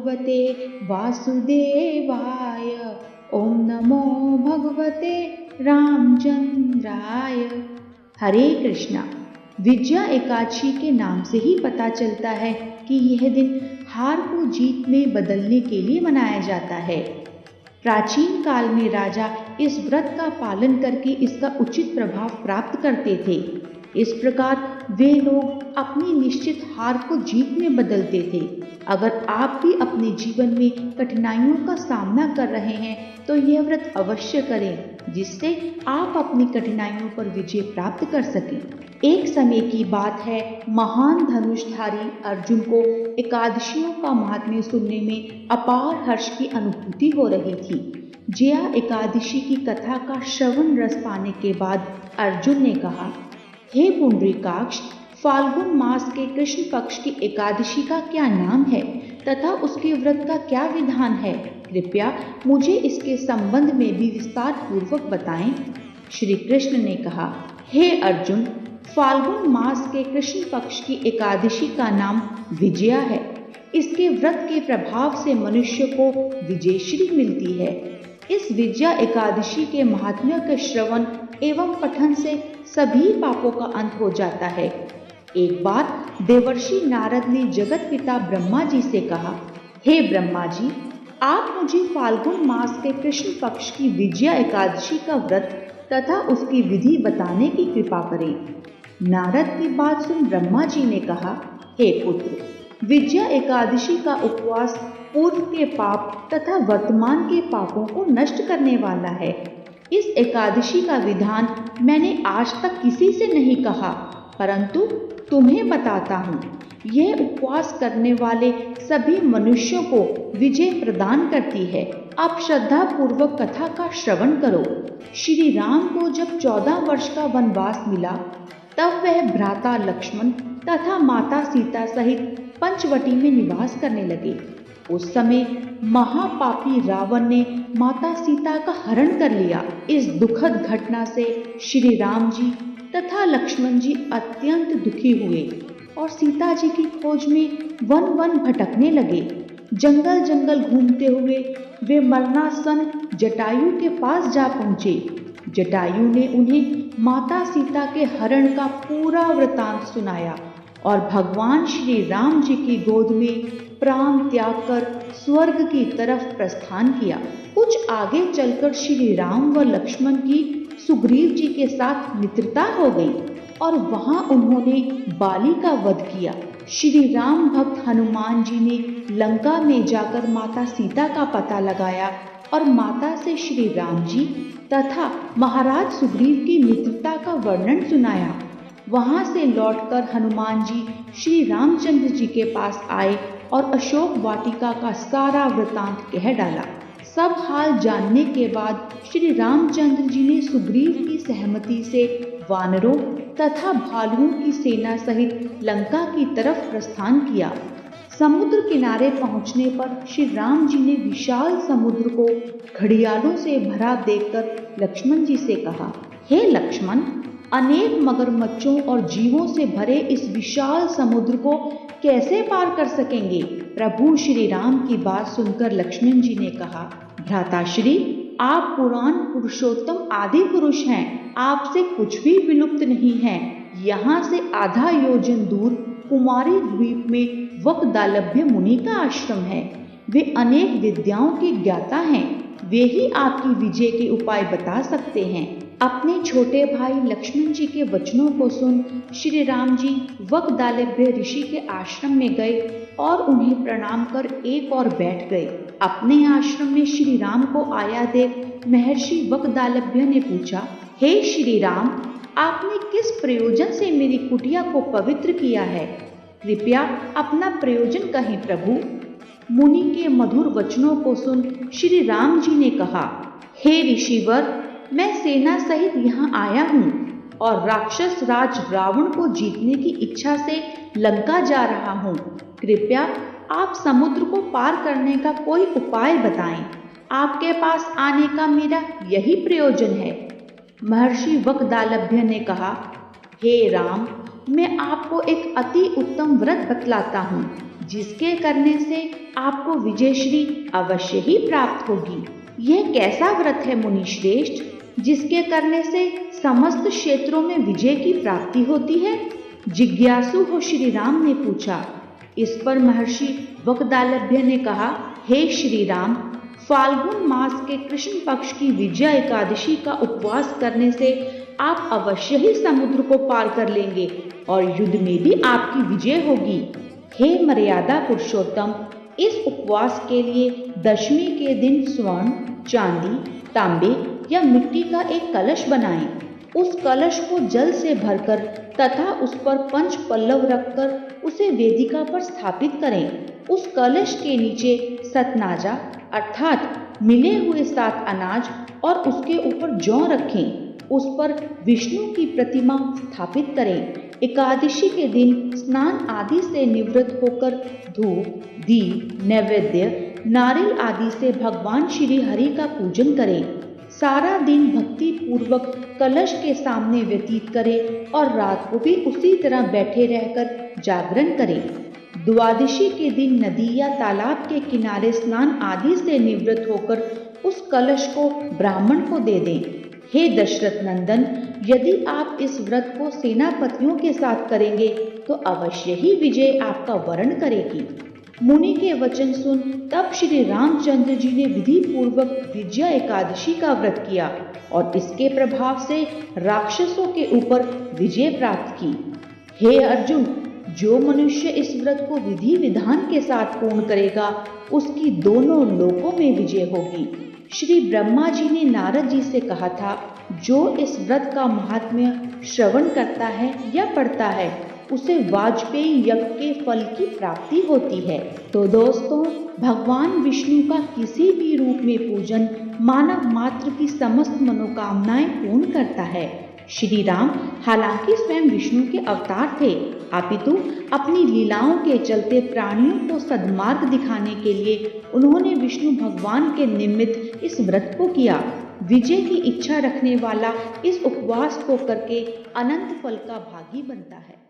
भगवते वासुदेवाय। ओम नमो भगवते रामचंद्राय। हरे कृष्णा। विजया एकादशी के नाम से ही पता चलता है कि यह दिन हार को जीत में बदलने के लिए मनाया जाता है। प्राचीन काल में राजा इस व्रत का पालन करके इसका उचित प्रभाव प्राप्त करते थे। इस प्रकार वे लोग अपनी निश्चित हार को जीत में बदलते थे। अगर आप भी अपने जीवन में कठिनाइयों का सामना कर रहे हैं तो यह व्रत अवश्य करें, जिससे आप अपनी कठिनाइयों पर विजय प्राप्त कर सकें। एक समय की बात है, महान धनुषधारी अर्जुन को एकादशियों का महात्म्य सुनने में अपार हर्ष की अनुभूति हो रही थी। जया एकादशी की कथा का श्रवण रस पाने के बाद अर्जुन ने कहा, हे पुंडरीकाक्ष, फाल्गुन मास के कृष्ण पक्ष की एकादशी का क्या नाम है तथा उसके व्रत का क्या विधान है? कृपया मुझे इसके संबंध में भी विस्तार पूर्वक बताएं। श्री कृष्ण ने कहा, हे अर्जुन, फाल्गुन मास के कृष्ण पक्ष की एकादशी का नाम विजया है। इसके व्रत के प्रभाव से मनुष्य को विजयश्री मिलती है। इस विजया एकादशी के महात्म्य के श्रवण एवं पठन से सभी पापों का अंत हो जाता है। एक बार देवर्षि नारद ने जगत पिता ब्रह्मा जी से कहा, हे ब्रह्मा जी, आप मुझे फाल्गुन मास के कृष्ण पक्ष की विजया एकादशी का व्रत तथा उसकी विधि बताने की कृपा करें। नारद की बात सुन ब्रह्मा जी ने कहा, हे पुत्र, विजया एकादशी का उपवास पूर्व के पाप तथा वर्तमान के पापों को नष्ट करने वाला है। इस एकादशी का विधान मैंने आज तक किसी से नहीं कहा, परंतु तुम्हें बताता हूँ। यह उपवास करने वाले सभी मनुष्यों को विजय प्रदान करती है। अब श्रद्धा पूर्वक कथा का श्रवण करो। श्री राम को जब 14 वर्ष का वनवास मिला, तब वह भ्राता लक्ष्मण तथा माता सीता सहित पंचवटी में निवास करने लगे। उस समय महापापी रावण ने माता सीता का हरण कर लिया। इस दुखद घटना से श्री राम जी तथा लक्ष्मण जी अत्यंत दुखी हुए और सीता जी की खोज में वन वन भटकने लगे। जंगल जंगल घूमते हुए वे मरणासन जटायु के पास जा पहुँचे। जटायु ने उन्हें माता सीता के हरण का पूरा वृतांत सुनाया और भगवान श्री राम जी की गोद में प्राण त्याग कर स्वर्ग की तरफ प्रस्थान किया। कुछ आगे चलकर श्री राम व लक्ष्मण की सुग्रीव जी के साथ मित्रता हो गई और वहां उन्होंने बाली का वध किया। श्री राम भक्त हनुमान जी ने लंका में जाकर माता सीता का पता लगाया और माता से श्री राम जी तथा महाराज सुग्रीव की मित्रता का वर्णन सुनाया। वहां से लौटकर हनुमान जी श्री रामचंद्र जी के पास आए और अशोक वाटिका का सारा वृतांत कह डाला। सब हाल जानने के बाद श्री रामचंद्र जी ने सुग्रीव की सहमति से वानरों तथा भालुओं की सेना सहित लंका की तरफ प्रस्थान किया। समुद्र किनारे पहुंचने पर श्री राम जी ने विशाल समुद्र को घड़ियालों से भरा देखकर लक्ष्मण जी से कहा, हे लक्ष्मण, अनेक मगरमच्छों और जीवों से भरे इस विशाल समुद्र को कैसे पार कर सकेंगे? प्रभु श्री राम की बात सुनकर लक्ष्मण जी ने कहा, भ्राताश्री, आप पुराण पुरुषोत्तम आदि पुरुष हैं, आपसे कुछ भी विलुप्त नहीं है। यहाँ से आधा योजन दूर कुमारी द्वीप में वकदालभ्य मुनि का आश्रम है। वे अनेक विद्याओं के ज्ञाता हैं। वे ही आपकी विजय के उपाय बता सकते हैं। अपने छोटे भाई लक्ष्मण जी के वचनों को सुन श्री राम जी वकदालभ्य ऋषि के आश्रम में गए और उन्हें प्रणाम कर एक और बैठ गए। अपने आश्रम में श्री राम को आया देख महर्षि वकदालभ्य ने पूछा, हे श्री राम, आपने किस प्रयोजन से मेरी कुटिया को पवित्र किया है? कृपया अपना प्रयोजन कहें प्रभु। मुनि के मधुर वचनों को सुन श्री राम जी ने कहा, हे ऋषिवर, मैं सेना सहित यहाँ आया हूँ और राक्षस राज रावण को जीतने की इच्छा से लंका जा रहा हूँ। कृपया आप समुद्र को पार करने का कोई उपाय बताएं। आपके पास आने का मेरा यही प्रयोजन है। महर्षि वकदालभ्य ने कहा, हे राम, मैं आपको एक अति उत्तम व्रत बतलाता हूँ, जिसके करने से आपको विजयश्री अवश्य ही प्राप्त होगी। यह कैसा व्रत है मुनिश्रेष्ठ, जिसके करने से समस्त क्षेत्रों में विजय की प्राप्ति होती है? जिज्ञासु हो श्री राम ने पूछा। इस पर महर्षि वक्दालभ्य ने कहा, हे श्री राम, फाल्गुन मास के कृष्ण पक्ष की विजया एकादशी का उपवास करने से आप अवश्य ही समुद्र को पार कर लेंगे और युद्ध में भी आपकी विजय होगी। हे मर्यादा पुरुषोत्तम, इस उपवास के लिए दशमी के दिन स्वर्ण, चांदी, तांबे या मिट्टी का एक कलश बनाएं। उस कलश को जल से भरकर तथा उस पर पंच पल्लव रखकर उसे वेदिका पर स्थापित करें। उस कलश के नीचे सतनाजा अर्थात मिले हुए 7 अनाज और उसके ऊपर जौ रखें। उस पर विष्णु की प्रतिमा स्थापित करें। एकादशी के दिन स्नान आदि से निवृत्त होकर धूप, दीप, नैवेद्य, नारियल आदि से भगवान श्री हरि का पूजन करें। सारा दिन भक्ति पूर्वक कलश के सामने व्यतीत करें और रात को भी उसी तरह बैठे रहकर जागरण करें। द्वादशी के दिन नदी या तालाब के किनारे स्नान आदि से निवृत्त होकर उस कलश को ब्राह्मण को दे दें। हे दशरथ नंदन, यदि आप इस व्रत को सेनापतियों के साथ करेंगे तो अवश्य ही विजय आपका वरण करेगी। मुनि के वचन सुन तब श्री रामचंद्र जी ने विधि पूर्वक विजया एकादशी का व्रत किया और इसके प्रभाव से राक्षसों के ऊपर विजय प्राप्त की। हे अर्जुन, जो मनुष्य इस व्रत को विधि विधान के साथ पूर्ण करेगा उसकी दोनों लोकों में विजय होगी। श्री ब्रह्मा जी ने नारद जी से कहा था, जो इस व्रत का महात्म्य श्रवण करता है या पढ़ता है उसे वाजपेयी यज्ञ के फल की प्राप्ति होती है। तो दोस्तों, भगवान विष्णु का किसी भी रूप में पूजन मानव मात्र की समस्त मनोकामनाएं पूर्ण करता है। श्री राम हालांकि स्वयं विष्णु के अवतार थे, अपितु अपनी लीलाओं के चलते प्राणियों को सद्मार्ग दिखाने के लिए उन्होंने विष्णु भगवान के निमित्त इस व्रत को किया। विजय की इच्छा रखने वाला इस उपवास को करके अनंत फल का भागी बनता है।